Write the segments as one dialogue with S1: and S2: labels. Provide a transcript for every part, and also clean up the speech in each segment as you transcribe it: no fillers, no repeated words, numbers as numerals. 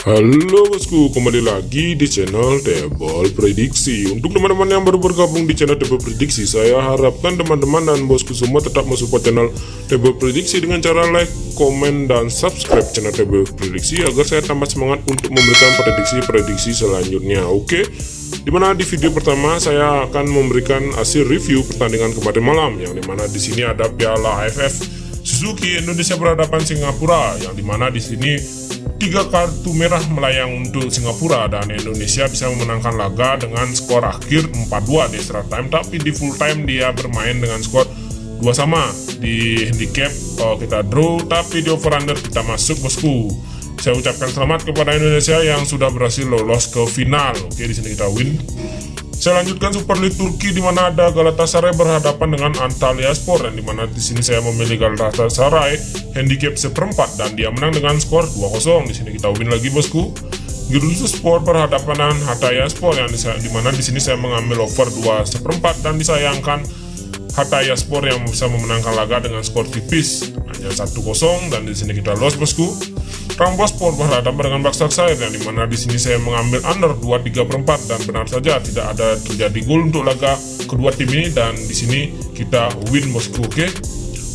S1: Halo bosku, kembali lagi di channel Table Prediksi. Untuk teman-teman yang baru bergabung di channel Table Prediksi, saya harapkan teman-teman dan bosku semua tetap mensupport channel Table Prediksi dengan cara like, komen, dan subscribe channel Table Prediksi agar saya tambah semangat untuk memberikan prediksi-prediksi selanjutnya. Oke, dimana di video pertama saya akan memberikan hasil review pertandingan kemarin malam, yang dimana di sini ada Piala AFF Suzuki Indonesia berhadapan Singapura, yang dimana di sini 3 kartu merah melayang untuk Singapura dan Indonesia bisa memenangkan laga dengan skor akhir 4-2 di extra time, tapi di full time dia bermain dengan skor 2-2. Di handicap kita draw, tapi di over under kita masuk bosku. Saya ucapkan selamat kepada Indonesia yang sudah berhasil lolos ke final. Oke, di sini kita win. Saya lanjutkan Super League Turki, di mana ada Galatasaray berhadapan dengan Antalyaspor, dan di mana di sini saya memilih Galatasaray handicap seperempat dan dia menang dengan skor 2-0. Di sini kita win lagi bosku. Giresunspor berhadapan dengan Hatayspor, yang di mana di sini saya mengambil over 2/4 dan disayangkan Hatayspor yang bisa memenangkan laga dengan skor tipis hanya 1-0, dan di sini kita loss bosku. Trabzonspor berhadapan dengan Başakşehir, yang dimana di sini saya mengambil under 2/3/4 dan benar saja tidak ada terjadi gol untuk laga kedua tim ini, dan di sini kita win bosku. Oke,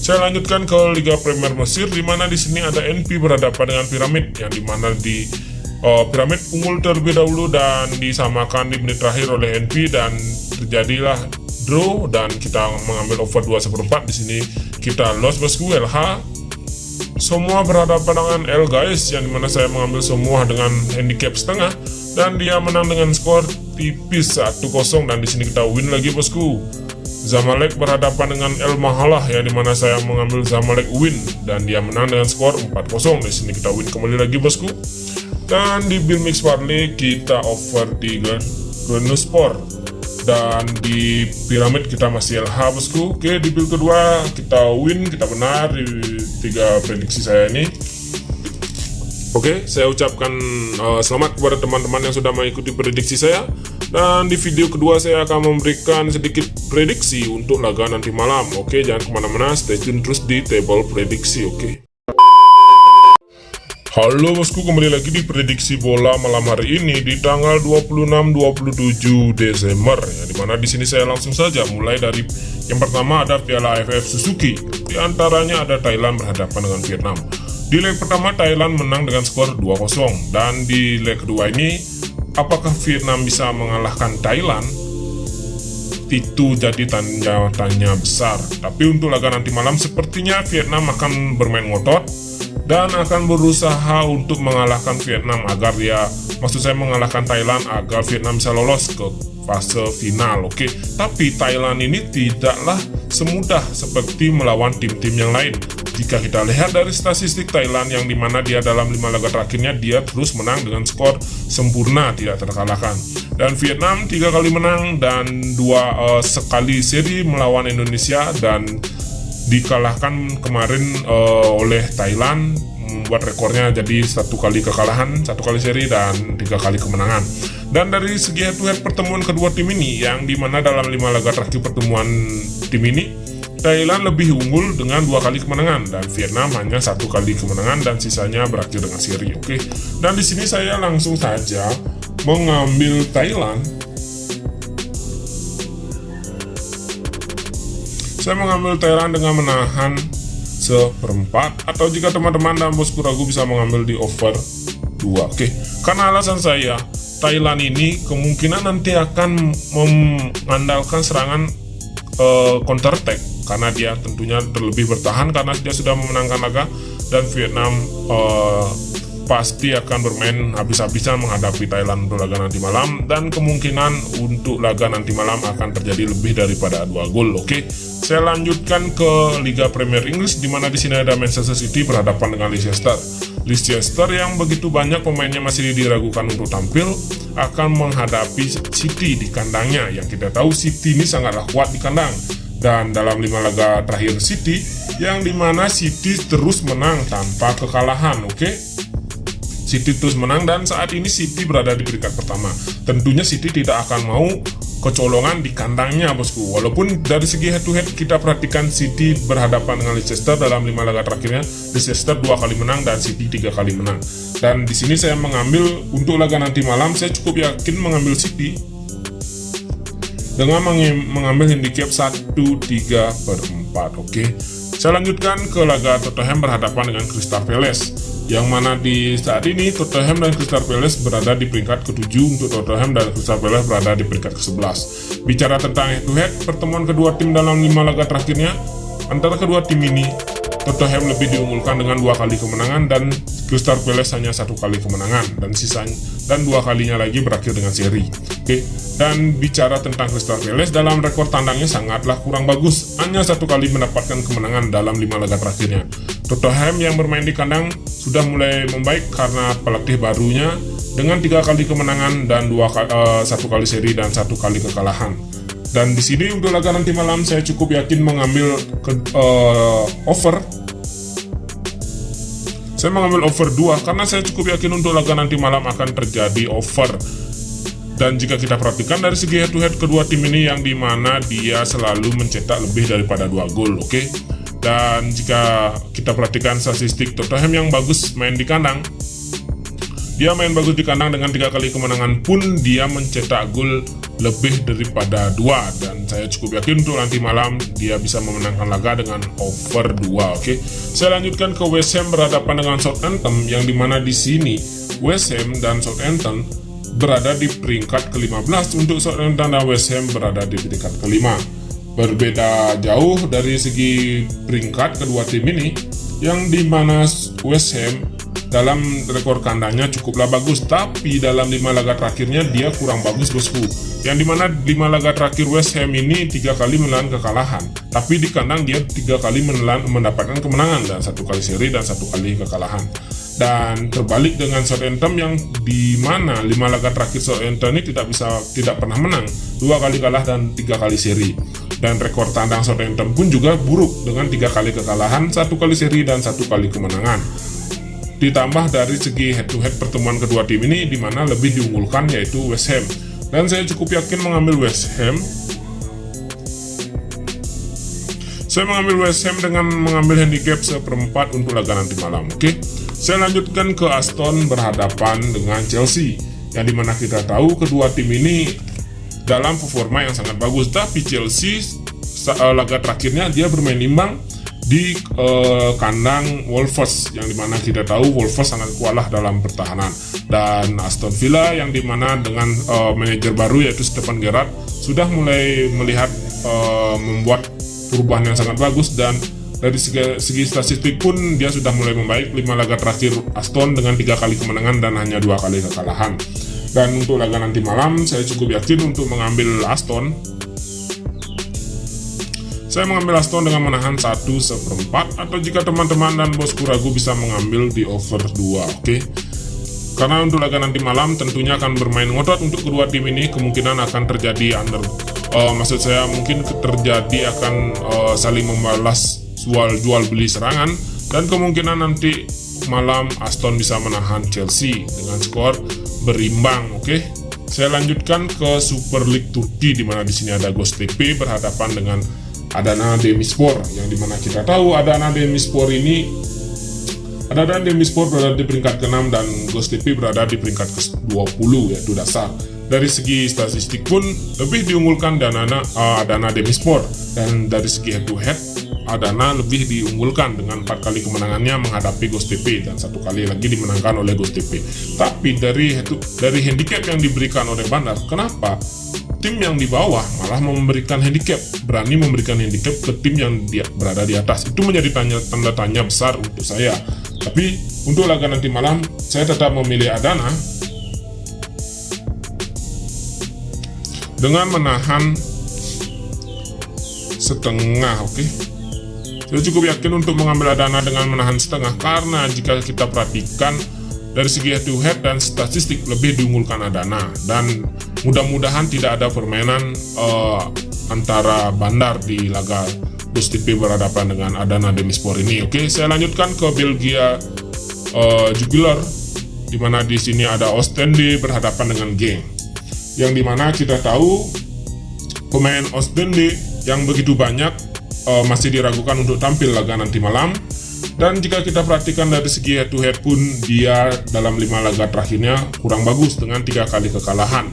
S1: saya lanjutkan ke Liga Premier Mesir, di mana di sini ada NP berhadapan dengan Piramid, yang dimana di Piramid unggul terlebih dahulu dan disamakan di menit terakhir oleh NP dan terjadilah draw dan kita mengambil over 2/4. Di sini kita loss bosku. LH semua berhadapan dengan El guys, yang dimana saya mengambil semua dengan handicap setengah dan dia menang dengan skor tipis 1-0, dan di sini kita win lagi bosku. Zamalek berhadapan dengan El Mahalah, yang dimana saya mengambil Zamalek win dan dia menang dengan skor 4-0. Di sini kita win kembali lagi bosku. Dan di Bill Mix Parley kita over di Giresunspor, dan di Piramid kita masih LH bosku. Oke, di build kedua kita win, kita benar di 3 prediksi saya ini. Oke, saya ucapkan selamat kepada teman-teman yang sudah mengikuti prediksi saya. Dan di video kedua saya akan memberikan sedikit prediksi untuk laga nanti malam. Oke, jangan kemana-mana, stay tune terus di Table Prediksi. Oke. Halo bosku, kembali lagi di prediksi bola malam hari ini di tanggal 26-27 Desember, ya, dimana di sini saya langsung saja mulai dari yang pertama ada Piala AFF Suzuki, di antaranya ada Thailand berhadapan dengan Vietnam. Di leg pertama Thailand menang dengan skor 2-0, dan di leg kedua ini apakah Vietnam bisa mengalahkan Thailand? Itu jadi tanya besar. Tapi untuk laga nanti malam sepertinya Vietnam akan bermain ngotot dan akan berusaha untuk mengalahkan Vietnam agar mengalahkan Thailand agar Vietnam bisa lolos ke fase final. Oke, tapi Thailand ini tidaklah semudah seperti melawan tim-tim yang lain. Jika kita lihat dari statistik Thailand, yang dimana dia dalam 5 laga terakhirnya dia terus menang dengan skor sempurna, tidak terkalahkan. Dan Vietnam 3 kali menang dan 2 sekali seri melawan Indonesia dan dikalahkan kemarin oleh Thailand, membuat rekornya jadi 1 kali kekalahan, 1 kali seri, dan 3 kali kemenangan. Dan dari segi head to head pertemuan kedua tim ini, yang dimana dalam 5 laga terakhir pertemuan tim ini Thailand lebih unggul dengan 2 kali kemenangan dan Vietnam hanya 1 kali kemenangan dan sisanya berakhir dengan seri. Oke, dan di sini saya langsung saja mengambil Thailand. Saya mengambil Thailand dengan menahan seperempat, atau jika teman-teman dan bosku ragu bisa mengambil di over 2. Oke, karena alasan saya Thailand ini kemungkinan nanti akan mengandalkan serangan counter attack, karena dia tentunya terlebih bertahan karena dia sudah memenangkan laga, dan Vietnam pasti akan bermain habis-habisan menghadapi Thailand untuk laga nanti malam, dan kemungkinan untuk laga nanti malam akan terjadi lebih daripada 2 gol. Oke, saya lanjutkan ke Liga Premier Inggris, di mana di sini ada Manchester City berhadapan dengan Leicester. Leicester yang begitu banyak pemainnya masih diragukan untuk tampil akan menghadapi City di kandangnya, yang kita tahu City ini sangatlah kuat di kandang. Dan dalam 5 laga terakhir City, yang dimana City terus menang tanpa kekalahan. Oke, City terus menang dan saat ini City berada di peringkat pertama. Tentunya City tidak akan mau kecolongan di kandangnya, bosku. Walaupun dari segi head to head kita perhatikan City berhadapan dengan Leicester dalam 5 laga terakhirnya, Leicester 2 kali menang dan City 3 kali menang. Dan di sini saya mengambil untuk laga nanti malam, saya cukup yakin mengambil City dengan mengambil handicap 1/3/4. Oke. Saya lanjutkan ke laga Tottenham berhadapan dengan Crystal Palace, yang mana di saat ini Tottenham dan Crystal Palace berada di peringkat ke-7 untuk Tottenham dan Crystal Palace berada di peringkat ke-11. Bicara tentang head to head, pertemuan kedua tim dalam 5 laga terakhirnya antara kedua tim ini, Tottenham lebih diunggulkan dengan 2 kali kemenangan dan Crystal Palace hanya 1 kali kemenangan, dan sisanya dan 2 kalinya lagi berakhir dengan seri. Oke. Dan bicara tentang Crystal Palace, dalam rekor tandangnya sangatlah kurang bagus, hanya 1 kali mendapatkan kemenangan dalam 5 laga terakhirnya. Tottenham yang bermain di kandang sudah mulai membaik karena pelatih barunya dengan 3 kali kemenangan dan 1 kali seri dan 1 kali kekalahan. Dan di sini untuk laga nanti malam saya cukup yakin mengambil over. Saya mengambil over 2 karena saya cukup yakin untuk laga nanti malam akan terjadi over. Dan jika kita perhatikan dari segi head to head kedua tim ini, yang dimana dia selalu mencetak lebih daripada 2 gol, oke? Dan jika kita perhatikan statistik Tottenham yang bagus main di kandang, dia main bagus di kandang dengan 3 kali kemenangan pun dia mencetak gol lebih daripada 2, dan saya cukup yakin untuk nanti malam dia bisa memenangkan laga dengan over 2, oke? Saya lanjutkan ke West Ham berhadapan dengan Southampton, yang dimana di sini West Ham dan Southampton berada di peringkat ke-15, untuk Southampton dan West Ham berada di peringkat ke-5. Berbeda jauh dari segi peringkat kedua tim ini, yang dimana West Ham dalam rekor kandangnya cukuplah bagus, tapi dalam 5 laga terakhirnya dia kurang bagus, bosku. Yang dimana 5 laga terakhir West Ham ini 3 kali menelan kekalahan, tapi di kandang dia 3 kali mendapatkan kemenangan dan 1 kali seri dan 1 kali kekalahan. Dan terbalik dengan Southampton, yang dimana 5 laga terakhir Southampton ini tidak pernah menang, 2 kali kalah dan 3 kali seri. Dan rekor tandang Southampton pun juga buruk dengan 3 kali kekalahan, 1 kali seri dan 1 kali kemenangan. Ditambah dari segi head to head pertemuan kedua tim ini, dimana lebih diunggulkan yaitu West Ham. Dan saya cukup yakin mengambil West Ham. Saya mengambil West Ham dengan mengambil handicap 1/4 untuk laga nanti malam, oke? Saya lanjutkan ke Aston berhadapan dengan Chelsea, yang dimana kita tahu kedua tim ini dalam performa yang sangat bagus, tapi Chelsea laga terakhirnya dia bermain imbang di kandang Wolves, yang dimana kita tahu Wolves sangat kuat dalam pertahanan. Dan Aston Villa yang dimana dengan manajer baru yaitu Steven Gerrard sudah mulai melihat membuat perubahan yang sangat bagus, dan dari segi statistik pun dia sudah mulai membaik. 5 laga terakhir Aston dengan 3 kali kemenangan dan hanya 2 kali kekalahan. Dan untuk laga nanti malam saya cukup yakin untuk mengambil Aston. Saya mengambil Aston dengan menahan 1/4, atau jika teman-teman dan bosku ragu bisa mengambil di over 2, oke? Karena untuk laga nanti malam tentunya akan bermain ngotot untuk kedua tim ini, kemungkinan akan terjadi maksud saya mungkin terjadi akan saling membalas jual beli serangan, dan kemungkinan nanti malam Aston bisa menahan Chelsea dengan skor berimbang, oke? Saya lanjutkan ke Super League Turki, di mana di sini ada Göztepe berhadapan dengan Adana Demirspor, yang dimana kita tahu Adana Demirspor berada di peringkat ke-6 dan Göztepe berada di peringkat ke-20 yaitu dasar. Dari segi statistik pun lebih diunggulkan Adana Demirspor, dan dari segi head to head Adana lebih diunggulkan dengan 4 kali kemenangannya menghadapi Göztepe dan 1 kali lagi dimenangkan oleh Göztepe. Tapi dari handicap yang diberikan oleh Bandar, kenapa tim yang di bawah malah berani memberikan handicap ke tim yang berada di atas? Itu menjadi tanda tanya besar untuk saya. Tapi untuk laga nanti malam saya tetap memilih Adana dengan menahan setengah, oke? Saya cukup yakin untuk mengambil Adana dengan menahan setengah, karena jika kita perhatikan dari segi head to head dan statistik lebih diunggulkan Adana, dan mudah-mudahan tidak ada permainan antara Bandar di laga Göztepe berhadapan dengan Adana Demirspor ini, oke? Saya lanjutkan ke Belgia Jupiler dimana di sini ada Oostende berhadapan dengan Genk, yang dimana kita tahu pemain Oostende yang begitu banyak masih diragukan untuk tampil laga nanti malam. Dan jika kita perhatikan dari segi head to head pun, dia dalam 5 laga terakhirnya kurang bagus dengan 3 kali kekalahan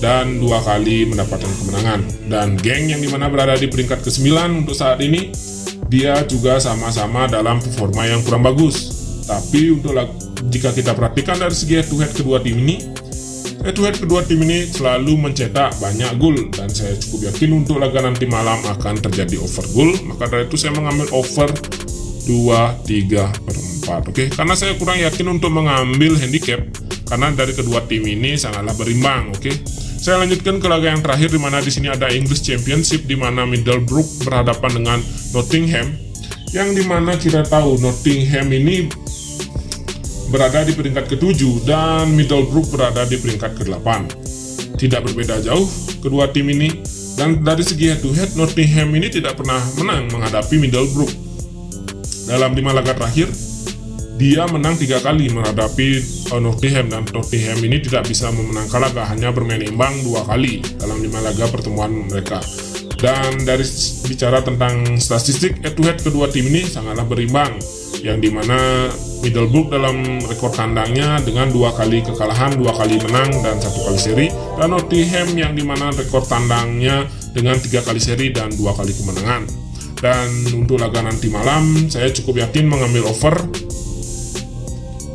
S1: dan 2 kali mendapatkan kemenangan. Dan Genk yang dimana berada di peringkat ke-9 untuk saat ini, dia juga sama-sama dalam performa yang kurang bagus. Tapi untuk jika kita perhatikan dari segi head to head kedua tim ini selalu mencetak banyak gol, dan saya cukup yakin untuk laga nanti malam akan terjadi over gol. Maka dari itu saya mengambil over 2/3/4. Oke, karena saya kurang yakin untuk mengambil handicap karena dari kedua tim ini sangatlah berimbang. Oke, saya lanjutkan ke laga yang terakhir, di mana di sini ada English Championship, di mana Middlesbrough berhadapan dengan Nottingham, yang dimana kita tahu Nottingham ini berada di peringkat ke-7 dan Middlesbrough berada di peringkat ke-8. Tidak berbeda jauh kedua tim ini, dan dari segi head to head Nottingham ini tidak pernah menang menghadapi Middlesbrough. Dalam 5 laga terakhir, dia menang 3 kali menghadapi Nottingham, dan Nottingham ini tidak bisa memenangkan laga, hanya bermain imbang 2 kali dalam 5 laga pertemuan mereka. Dan dari bicara tentang statistik head to head kedua tim ini sangatlah berimbang, yang dimana Middlesbrough dalam rekor kandangnya dengan 2 kali kekalahan, 2 kali menang, dan 1 kali seri, dan Nottingham yang dimana rekor tandangnya dengan 3 kali seri dan 2 kali kemenangan. Dan untuk laga nanti malam, saya cukup yakin mengambil over.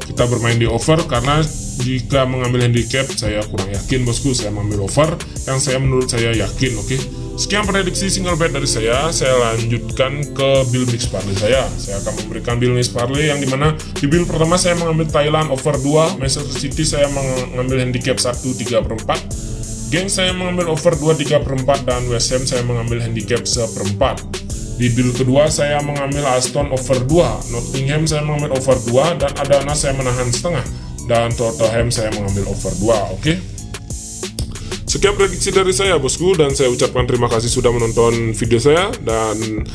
S1: Kita bermain di over, karena jika mengambil handicap, saya kurang yakin bosku. Saya mengambil over yang menurut saya yakin. Oke, sekian prediksi single bet dari saya. Saya lanjutkan ke build mix parlay saya. Saya akan memberikan build mix parlay yang dimana di build pertama saya mengambil Thailand over 2, Manchester City saya mengambil handicap 1/3/4, Genk saya mengambil over 2/3/4, dan West Ham saya mengambil handicap 1/4. Di build kedua saya mengambil Aston over 2, Nottingham saya mengambil over 2, dan Adana saya menahan setengah, dan Tottenham saya mengambil over 2. Oke, sekian prediksi dari saya bosku, dan saya ucapkan terima kasih sudah menonton video saya, dan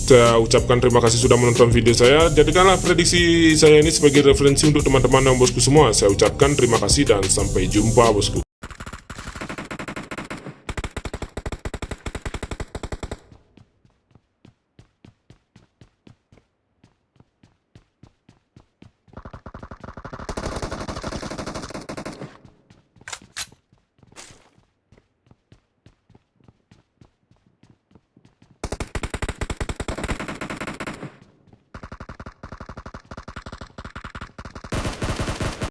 S1: saya ucapkan terima kasih sudah menonton video saya. Jadikanlah prediksi saya ini sebagai referensi untuk teman-teman dan bosku semua. Saya ucapkan terima kasih dan sampai jumpa bosku.